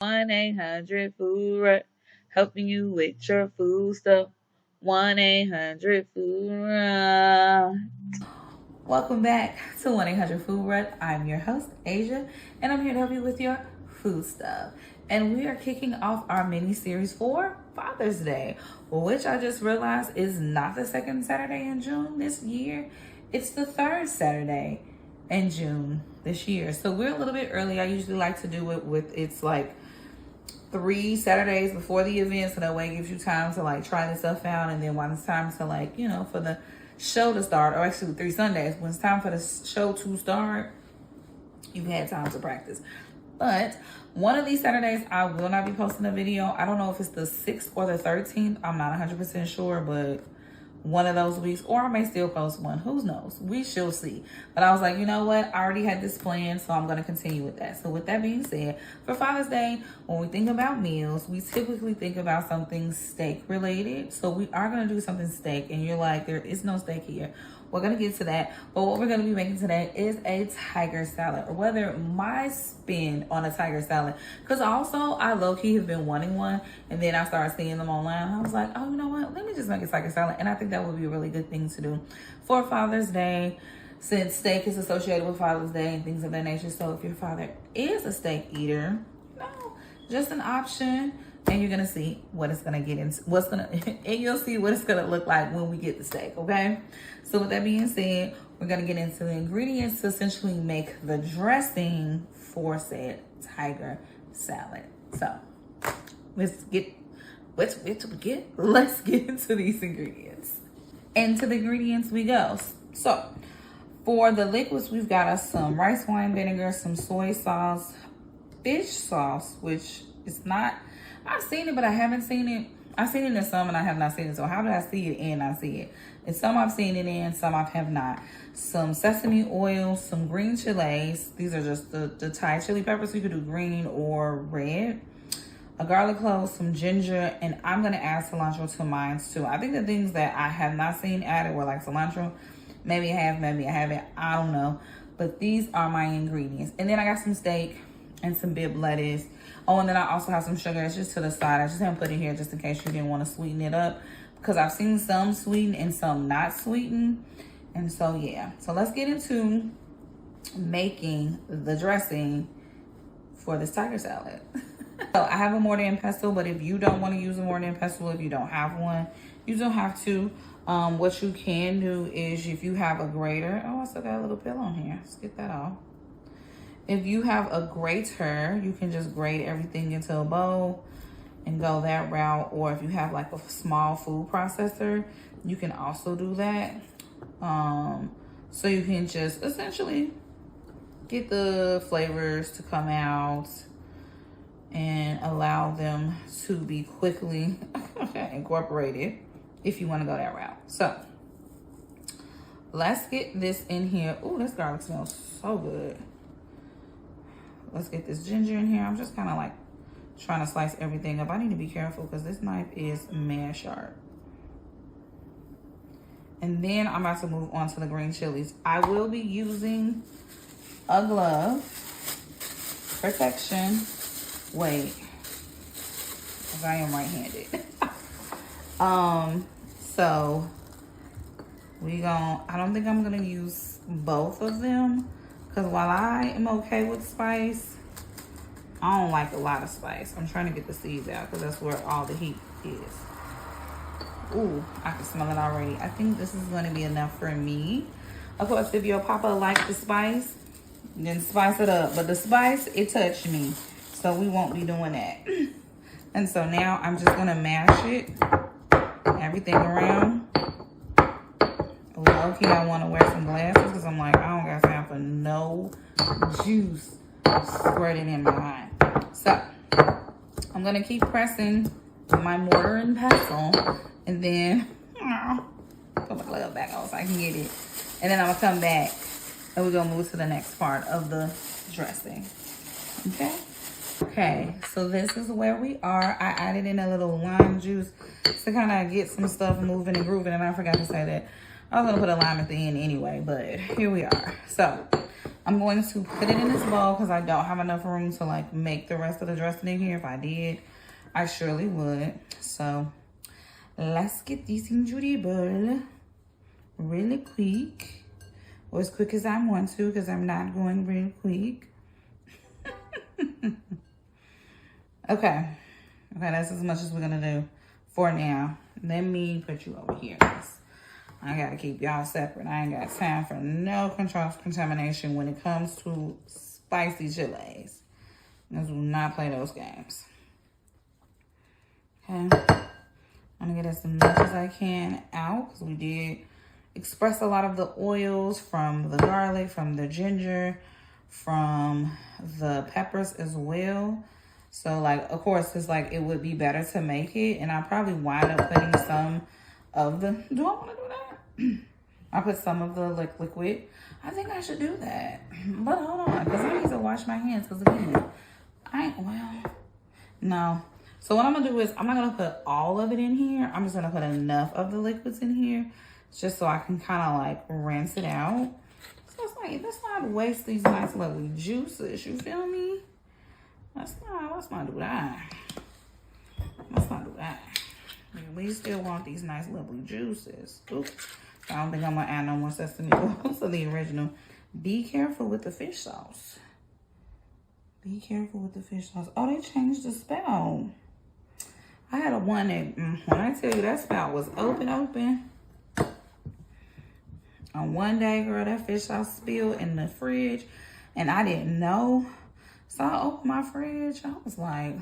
1-800-FOOD, helping you with your food stuff. 1-800-FOOD. Welcome back to 1-800-FOOD. I'm your host, Asia, and I'm here to help you with your food stuff. And we are kicking off our mini series for Father's Day, which I just realized is not the second Saturday in June this year. It's the third Saturday in June this year. So we're a little bit early. I usually like to do it with, it's like 3 Saturdays before the event, so that way it gives you time to like try this stuff out, and then when it's time to like, you know, for the show to start, or actually 3 Sundays, when it's time for the show to start, you've had time to practice. But one of these Saturdays, I will not be posting a video. I don't know if it's the 6th or the 13th. I'm not 100% sure, but one of those weeks, or I may still post one. Who knows? We shall see. But I was like, you know what? I already had this plan, so I'm going to continue with that. So with that being said, for Father's Day, when we think about meals, we typically think about something steak related. So we are going to do something steak, and you're like, there is no steak here. We're going to get to that. But what we're going to be making today is a tiger salad, or whether my spin on a tiger salad. Because also, I low-key have been wanting one, and then I started seeing them online. I was like, oh, you know what? Let me just make a tiger salad. And I think that would be a really good thing to do for Father's Day, since steak is associated with Father's Day and things of that nature. So if your father is a steak eater, no, just an option. And you're gonna see what it's gonna get into, and you'll see what it's gonna look like when we get the steak, okay? So with that being said, we're gonna get into the ingredients to essentially make the dressing for said tiger salad. So let's get into these ingredients. And to the ingredients we go. So for the liquids, we've got us some rice wine vinegar, some soy sauce, fish sauce, which is not, I've seen it, but I haven't seen it. I've seen it in some and I have not seen it. So how did I see it and not see it? And some I've seen it in, some I have not. Some sesame oil, some green chilies. These are just the Thai chili peppers. You could do green or red. A garlic clove, some ginger, and I'm gonna add cilantro to mine too. I think the things that I have not seen added were like cilantro. Maybe I have, maybe I haven't. I don't know. But these are my ingredients. And then I got some steak and some bib lettuce. Oh, and then I also have some sugar. It's just to the side. I just haven't put it here just in case you didn't want to sweeten it up, because I've seen some sweeten and some not sweeten. And so, yeah. So let's get into making the dressing for this tiger salad. So I have a mortar and pestle, but if you don't want to use a mortar and pestle, if you don't have one, you don't have to. What you can do is, if you have a grater. Oh, I still got a little pill on here. Let's get that off. If you have a grater, you can just grate everything into a bowl and go that route. Or if you have like a small food processor, you can also do that. So you can just essentially get the flavors to come out and allow them to be quickly incorporated if you want to go that route. So let's get this in here. Oh, this garlic smells so good. Let's get this ginger in here. I'm just kind of like trying to slice everything up. I need to be careful because this knife is mad sharp. And then I'm about to move on to the green chilies. I will be using a glove, protection. Wait, because I am right-handed. So I don't think I'm gonna use both of them, because while I am okay with spice, I don't like a lot of spice. I'm trying to get the seeds out because that's where all the heat is. Ooh, I can smell it already. I think this is gonna be enough for me. Of course, if your papa likes the spice, then spice it up. But the spice, it touched me, so we won't be doing that. And so now I'm just gonna mash it, everything around. Low-key, I wanna wear some glasses because I'm like, I don't got time for no juice squirting in my eye. So I'm gonna keep pressing my mortar and pestle, and then put my glove back on so I can get it. And then I'm gonna come back and we're gonna move to the next part of the dressing. Okay, so this is where we are. I added in a little lime juice to kind of get some stuff moving and grooving, and I forgot to say that I was gonna put a lime at the end anyway, but here we are. So I'm going to put it in this bowl because I don't have enough room to like make the rest of the dressing in here. If I did, I surely would. So let's get this into the bowl really quick, or as quick as I want to, because I'm not going real quick. Okay, that's as much as we're gonna do for now. Let me put you over here, guys. I gotta keep y'all separate. I ain't got time for no contamination when it comes to spicy chilies. Let's not play those games. Okay, I'm gonna get as much as I can out because we did express a lot of the oils from the garlic, from the ginger, from the peppers as well. So like, of course, it's like it would be better to make it, and I probably wind up putting some of the, do I want to do that? I put some of the liquid. I think I should do that. But hold on, because I need to wash my hands, because again, no. So what I'm going to do is, I'm not going to put all of it in here. I'm just going to put enough of the liquids in here, just so I can kind of like rinse it out. So it's like, let's not waste these nice lovely juices, you feel me? Let's not do that. Let's not do that. We still want these nice lovely juices. Oops. I don't think I'm gonna add no more sesame oil to the original. Be careful with the fish sauce. Be careful with the fish sauce. Oh, they changed the spout. I had a one that, when I tell you that spout was open. On one day, girl, that fish sauce spilled in the fridge, and I didn't know. So I opened my fridge. I was like,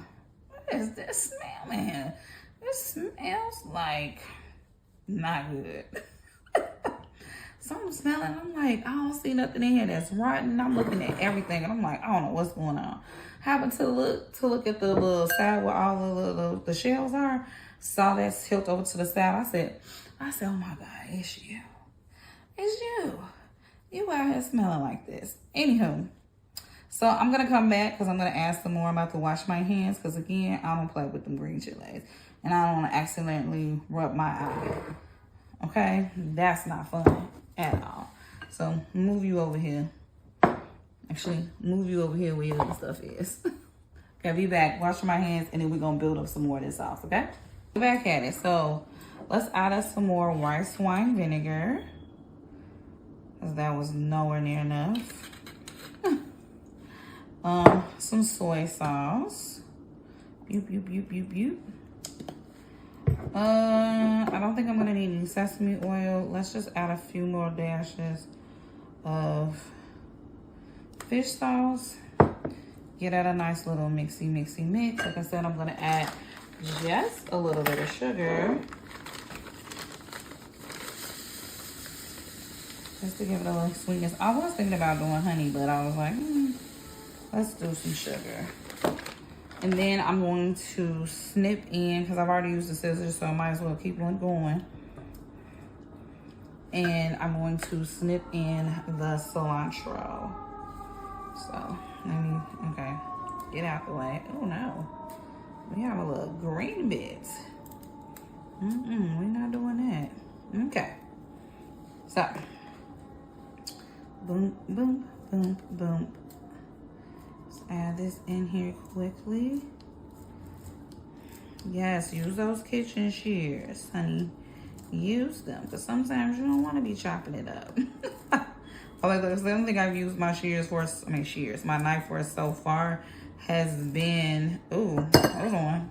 what is this smell, man? This smells like not good. So I'm smelling, I'm like, I don't see nothing in here that's rotten. I'm looking at everything, and I'm like, I don't know what's going on. Happened to look at the little side where all the shells are. Saw that tilt over to the side. I said, oh my God, it's you. It's you. You out here smelling like this. Anywho, so I'm gonna come back because I'm gonna add some more. I'm about to wash my hands because again, I don't play with them green chilies, and I don't want to accidentally rub my eye. Okay, that's not fun at all. So move you over here. Actually, move you over here where your stuff is. Okay, be back. Wash my hands, and then we're gonna build up some more of this sauce. Okay, back at it. So let's add us some more rice wine vinegar, because that was nowhere near enough. Some soy sauce. I don't think I'm gonna need any sesame oil. Let's just add a few more dashes of fish sauce. Get at a nice little mixy mix. Like I said, I'm gonna add just a little bit of sugar, just to give it a little sweetness. I was thinking about doing honey, but I was like, let's do some sugar. And then I'm going to snip in, because I've already used the scissors, so I might as well keep one going. And I'm going to snip in the cilantro. So, let me, okay, get out the way. Oh no, we have a little green bit. We're not doing that. Okay, so, boom, boom, boom, boom. Add this in here quickly. Yes, use those kitchen shears, honey. Use them, because sometimes you don't want to be chopping it up. I don't think I've used my my knife for so far has been, ooh, hold on.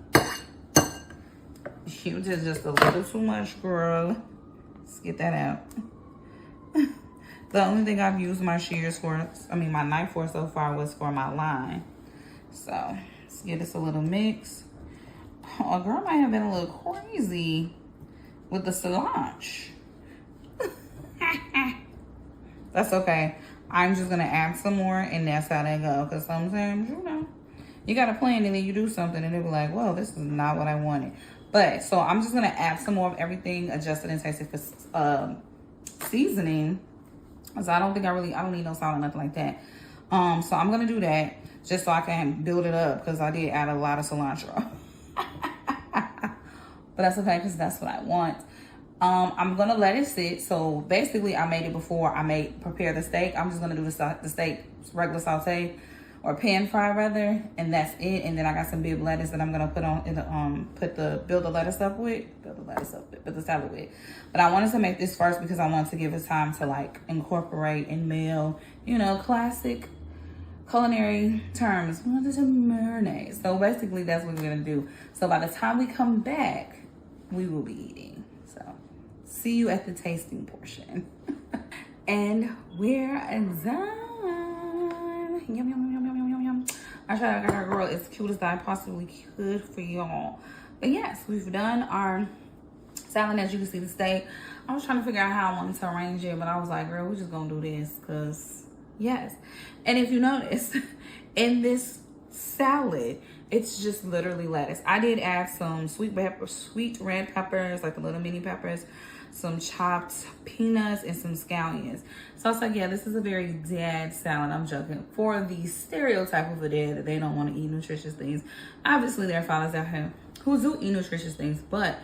You did just a little too much, girl. Let's get that out. The only thing I've used my my knife for so far was for my lime. So let's give this a little mix. Oh, girl might have been a little crazy with the cilantro. That's okay. I'm just gonna add some more, and that's how they go. Because sometimes, you got a plan and then you do something and they be like, whoa, this is not what I wanted. But so I'm just gonna add some more of everything, adjusted and tasted for seasoning. So I don't need no salt or nothing like that. So I'm gonna do that just so I can build it up, because I did add a lot of cilantro. But that's okay, because that's what I want. I'm gonna let it sit. So basically I made it before I prepare the steak. I'm just gonna do the steak regular saute or pan fry rather, and that's it. And then I got some bib lettuce that I'm gonna put on in the build the salad with. But I wanted to make this first because I wanted to give it time to like incorporate and meld, you know, classic culinary terms. We wanted to marinate. So basically that's what we're gonna do. So by the time we come back, we will be eating. So see you at the tasting portion. And we're done. Yum, yum, yum, yum, yum, yum, yum. I tried to get our girl as cute as I possibly could for y'all. But yes, we've done our salad. As you can see, the steak. I was trying to figure out how I wanted to arrange it, but I was like, girl, we're just gonna do this because yes. And if you notice, in this salad, it's just literally lettuce. I did add some sweet red peppers, like the little mini peppers, some chopped peanuts, and some scallions. So I was like, yeah, this is a very dad salad. I'm joking. For the stereotype of a dad that they don't want to eat nutritious things. Obviously, there are fathers out here who do eat nutritious things, but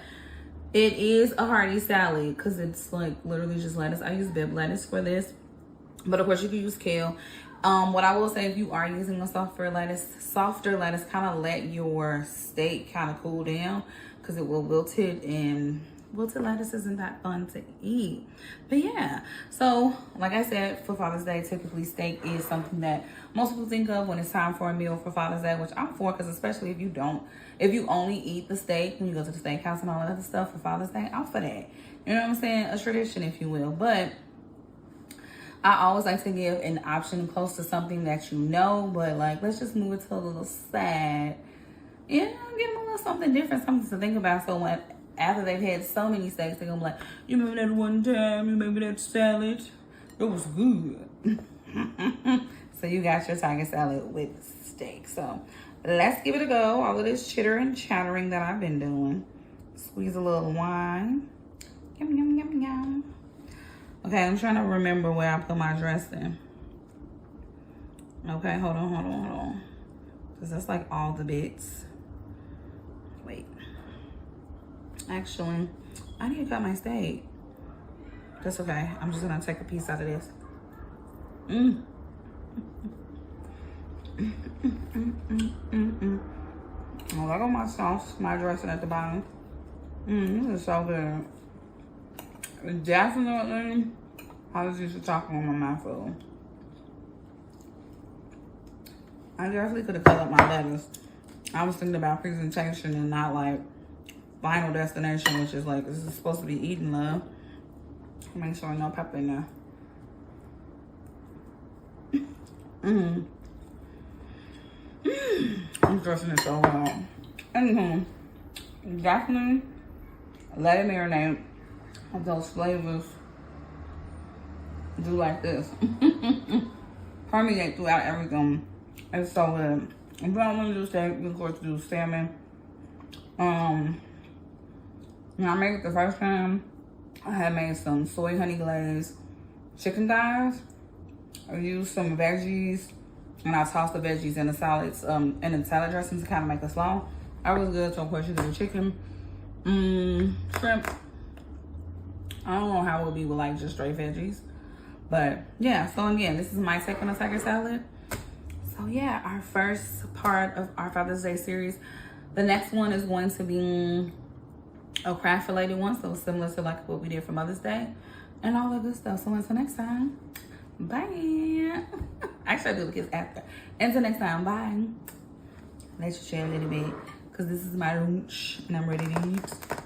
it is a hearty salad because it's like literally just lettuce. I use bib lettuce for this, but of course you can use kale. What I will say, if you are using a softer lettuce, kind of let your steak kind of cool down because it will wilt it, and wilted lettuce isn't that fun to eat. But yeah, so like I said, for Father's Day, typically steak is something that most people think of when it's time for a meal for Father's Day, which I'm for, because especially if you only eat the steak when you go to the steakhouse and all that other stuff for Father's Day, I'm for that. You know what I'm saying? A tradition, if you will. But I always like to give an option close to something that you know, but like, let's just move it to a little sad. You know, give them a little something different, something to think about. So when, after they've had so many steaks, they're gonna be like, you remember that one time, you remember that salad? It was good. So you got your tiger salad with steak. So let's give it a go. All of this chitter and chattering that I've been doing. Squeeze a little wine. Yum, yum, yum, yum. Okay, I'm trying to remember where I put my dressing. Okay, hold on. Because that's like all the bits. Wait. Actually, I need to cut my steak. That's okay. I'm just going to take a piece out of this. Oh, I got my sauce, my dressing at the bottom. This is so good. Definitely allergies to chocolate on my mouth full. I definitely could have cut up my lettuce. I was thinking about presentation and not like final destination, which is like, this is supposed to be eating love. Make sure no pepper in there. I'm dressing it so well. Anywho, definitely let it marinate. Those flavors do like this. Permeate throughout everything. It's so good. If you don't want to do steak, you of course do salmon. When I made it the first time, I had made some soy honey glazed chicken thighs. I used some veggies, and I tossed the veggies in the salads, in the salad dressing to kind of make it slow. That was good. So of course you do the chicken, shrimp. I don't know how it would be with like just straight veggies, but yeah. So again, this is my take on a tiger salad. So yeah, our first part of our Father's Day series. The next one is going to be a craft related one, so similar to like what we did for Mother's Day and all that good stuff. So until next time, bye. Actually, I do the kids after. Until next time, bye. Let you share a little bit because this is my lunch and I'm ready to eat.